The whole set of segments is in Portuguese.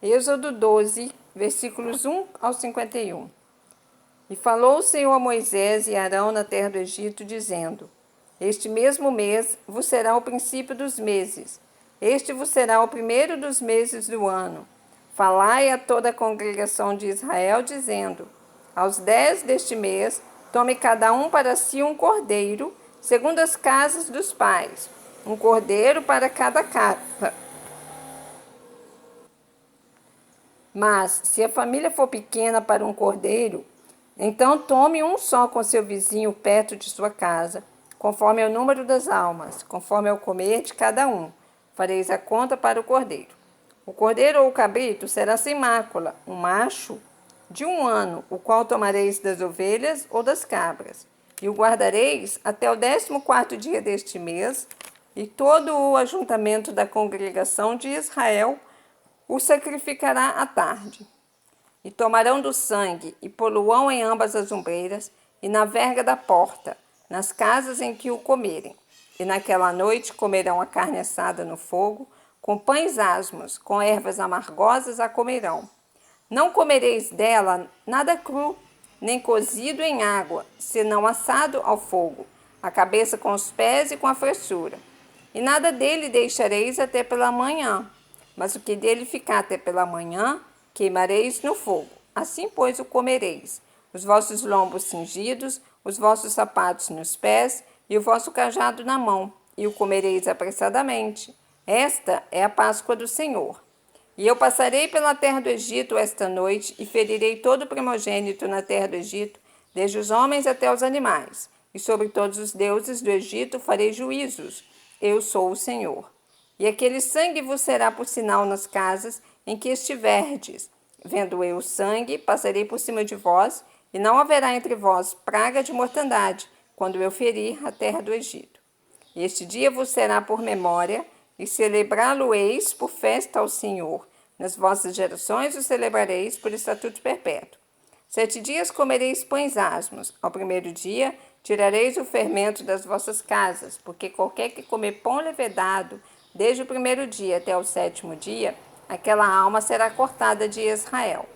Êxodo 12, versículos 1 ao 51. E falou o Senhor a Moisés e Arão na terra do Egito, dizendo: Este mesmo mês vos será o princípio dos meses. Este vos será o primeiro dos meses do ano. Falai a toda a congregação de Israel, dizendo: Aos 10 deste mês, tome cada um para si um cordeiro, segundo as casas dos pais, um cordeiro para cada casa. Mas, se a família for pequena para um cordeiro, então tome um só com seu vizinho perto de sua casa, conforme é o número das almas, conforme é o comer de cada um. Fareis a conta para o cordeiro. O cordeiro ou o cabrito será sem mácula, um macho de 1 ano, o qual tomareis das ovelhas ou das cabras, e o guardareis até o 14º dia deste mês, e todo o ajuntamento da congregação de Israel o sacrificará à tarde. E tomarão do sangue, e poluão em ambas as ombreiras, e na verga da porta, nas casas em que o comerem. E naquela noite comerão a carne assada no fogo, com pães asmos, com ervas amargosas a comerão. Não comereis dela nada cru, nem cozido em água, senão assado ao fogo, a cabeça com os pés e com a fressura. E nada dele deixareis até pela manhã, mas o que dele ficar até pela manhã, queimareis no fogo. Assim, pois, o comereis, os vossos lombos cingidos, os vossos sapatos nos pés e o vosso cajado na mão, e o comereis apressadamente. Esta é a Páscoa do Senhor. E eu passarei pela terra do Egito esta noite e ferirei todo o primogênito na terra do Egito, desde os homens até os animais. E sobre todos os deuses do Egito farei juízos. Eu sou o Senhor. E aquele sangue vos será por sinal nas casas em que estiverdes. Vendo eu o sangue, passarei por cima de vós, e não haverá entre vós praga de mortandade, quando eu ferir a terra do Egito. E este dia vos será por memória, e celebrá-lo-eis por festa ao Senhor. Nas vossas gerações o celebrareis por estatuto perpétuo. 7 dias comereis pães asmos. Ao primeiro dia tirareis o fermento das vossas casas, porque qualquer que comer pão levedado, desde o primeiro dia até o 7º dia, aquela alma será cortada de Israel.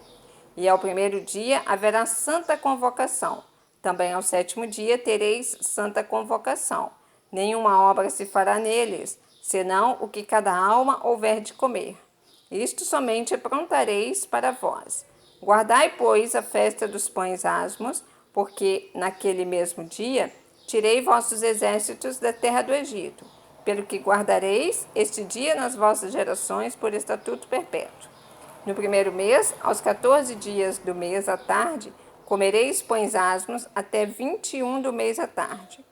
E ao primeiro dia haverá santa convocação. Também ao 7º dia tereis santa convocação. Nenhuma obra se fará neles, senão o que cada alma houver de comer. Isto somente aprontareis para vós. Guardai, pois, a festa dos pães asmos, porque naquele mesmo dia tirei vossos exércitos da terra do Egito, pelo que guardareis este dia nas vossas gerações por estatuto perpétuo. No primeiro mês, aos 14 dias do mês à tarde, comereis pães asmos até 21 do mês à tarde.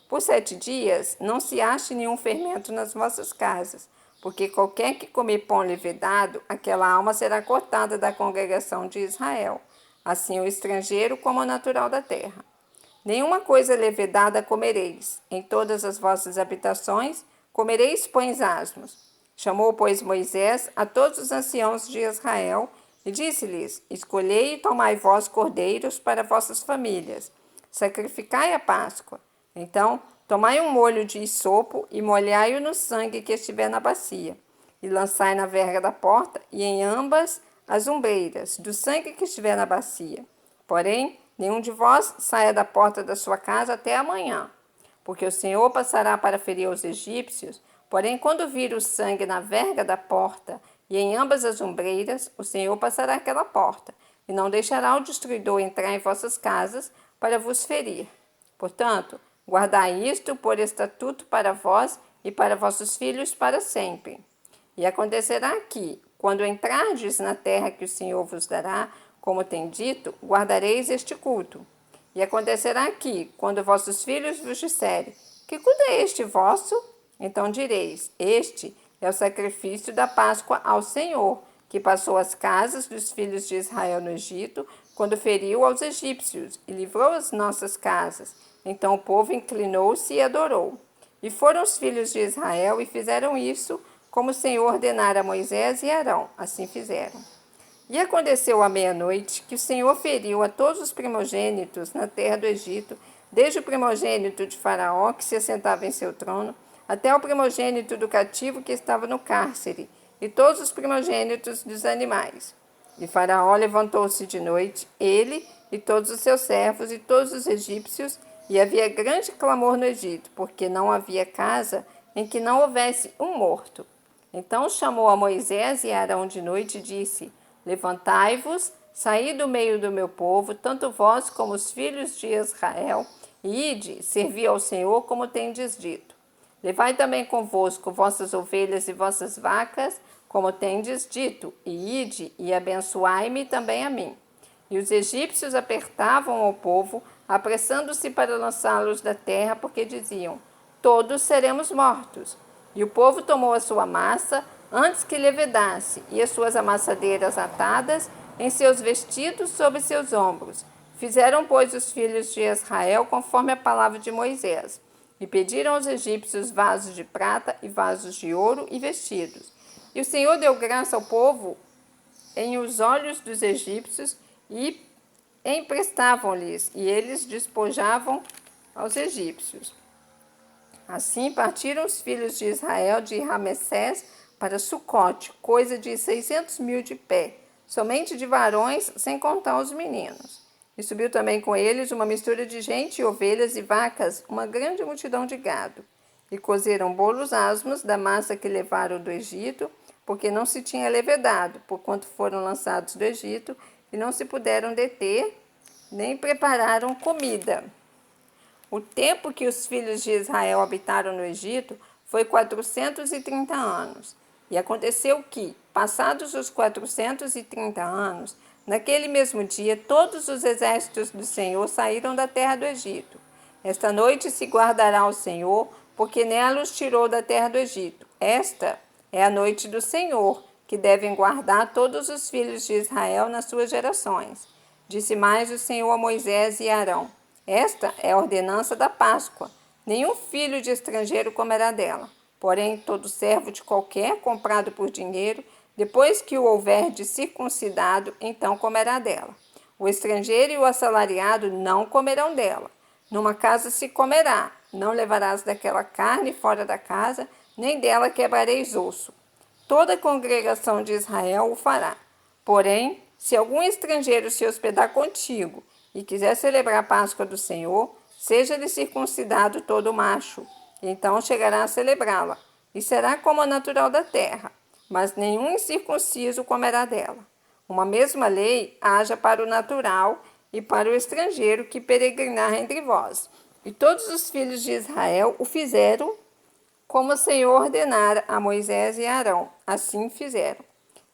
Por 7 dias não se ache nenhum fermento nas vossas casas, porque qualquer que comer pão levedado, aquela alma será cortada da congregação de Israel, assim o estrangeiro como o natural da terra. Nenhuma coisa levedada comereis. Em todas as vossas habitações comereis pães asmos. Chamou, pois, Moisés a todos os anciãos de Israel e disse-lhes: Escolhei e tomai vós cordeiros para vossas famílias. Sacrificai a Páscoa. Então, tomai um molho de hisopo e molhai-o no sangue que estiver na bacia, e lançai na verga da porta e em ambas as ombreiras do sangue que estiver na bacia. Porém, nenhum de vós saia da porta da sua casa até amanhã, porque o Senhor passará para ferir os egípcios. Porém, quando vir o sangue na verga da porta e em ambas as ombreiras, o Senhor passará aquela porta, e não deixará o destruidor entrar em vossas casas para vos ferir. Portanto, guardai isto por estatuto para vós e para vossos filhos para sempre. E acontecerá que, quando entrardes na terra que o Senhor vos dará, como tem dito, guardareis este culto. E acontecerá que, quando vossos filhos vos disserem: Que culto é este vosso? Então direis: Este é o sacrifício da Páscoa ao Senhor, que passou as casas dos filhos de Israel no Egito, quando feriu aos egípcios e livrou as nossas casas. Então o povo inclinou-se e adorou. E foram os filhos de Israel e fizeram isso, como o Senhor ordenara a Moisés e Arão. Assim fizeram. E aconteceu à meia-noite que o Senhor feriu a todos os primogênitos na terra do Egito, desde o primogênito de Faraó, que se assentava em seu trono, até o primogênito do cativo que estava no cárcere, e todos os primogênitos dos animais. E Faraó levantou-se de noite, ele e todos os seus servos e todos os egípcios, e havia grande clamor no Egito, porque não havia casa em que não houvesse um morto. Então chamou a Moisés e a Arão de noite e disse: Levantai-vos, saí do meio do meu povo, tanto vós como os filhos de Israel, e ide, servi ao Senhor como tendes dito. Levai também convosco vossas ovelhas e vossas vacas, como tendes dito, e ide, e abençoai-me também a mim. E os egípcios apertavam ao povo, apressando-se para lançá-los da terra, porque diziam: todos seremos mortos. E o povo tomou a sua massa, antes que levedasse, e as suas amassadeiras atadas em seus vestidos sobre seus ombros. Fizeram, pois, os filhos de Israel conforme a palavra de Moisés. E pediram aos egípcios vasos de prata e vasos de ouro e vestidos. E o Senhor deu graça ao povo em os olhos dos egípcios e emprestavam-lhes, e eles despojavam aos egípcios. Assim partiram os filhos de Israel de Ramessés para Sucote, coisa de 600.000 de pé, somente de varões, sem contar os meninos. E subiu também com eles uma mistura de gente, ovelhas e vacas, uma grande multidão de gado. E cozeram bolos asmos da massa que levaram do Egito, porque não se tinha levedado, porquanto foram lançados do Egito, e não se puderam deter, nem prepararam comida. O tempo que os filhos de Israel habitaram no Egito foi 430 anos. E aconteceu que, passados os 430 anos, naquele mesmo dia, todos os exércitos do Senhor saíram da terra do Egito. Esta noite se guardará o Senhor, porque nela os tirou da terra do Egito. Esta é a noite do Senhor, que devem guardar todos os filhos de Israel nas suas gerações. Disse mais o Senhor a Moisés e a Arão: esta é a ordenança da Páscoa. Nenhum filho de estrangeiro comerá dela. Porém, todo servo de qualquer comprado por dinheiro, depois que o houver de circuncidado, então comerá dela. O estrangeiro e o assalariado não comerão dela. Numa casa se comerá. Não levarás daquela carne fora da casa, nem dela quebrareis osso. Toda a congregação de Israel o fará. Porém, se algum estrangeiro se hospedar contigo e quiser celebrar a Páscoa do Senhor, seja-lhe circuncidado todo macho. Então chegará a celebrá-la, e será como a natural da terra, mas nenhum incircunciso comerá dela. Uma mesma lei haja para o natural e para o estrangeiro que peregrinar entre vós. E todos os filhos de Israel o fizeram como o Senhor ordenara a Moisés e a Arão. Assim fizeram.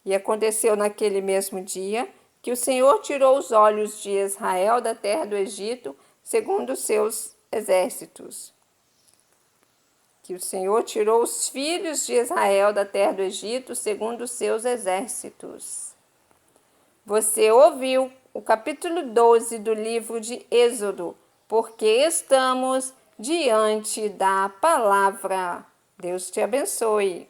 E aconteceu naquele mesmo dia que o Senhor tirou os olhos de Israel da terra do Egito, segundo os seus exércitos. Que o Senhor tirou os filhos de Israel da terra do Egito, segundo os seus exércitos. Você ouviu o capítulo 12 do livro de Êxodo, porque estamos diante da palavra. Deus te abençoe.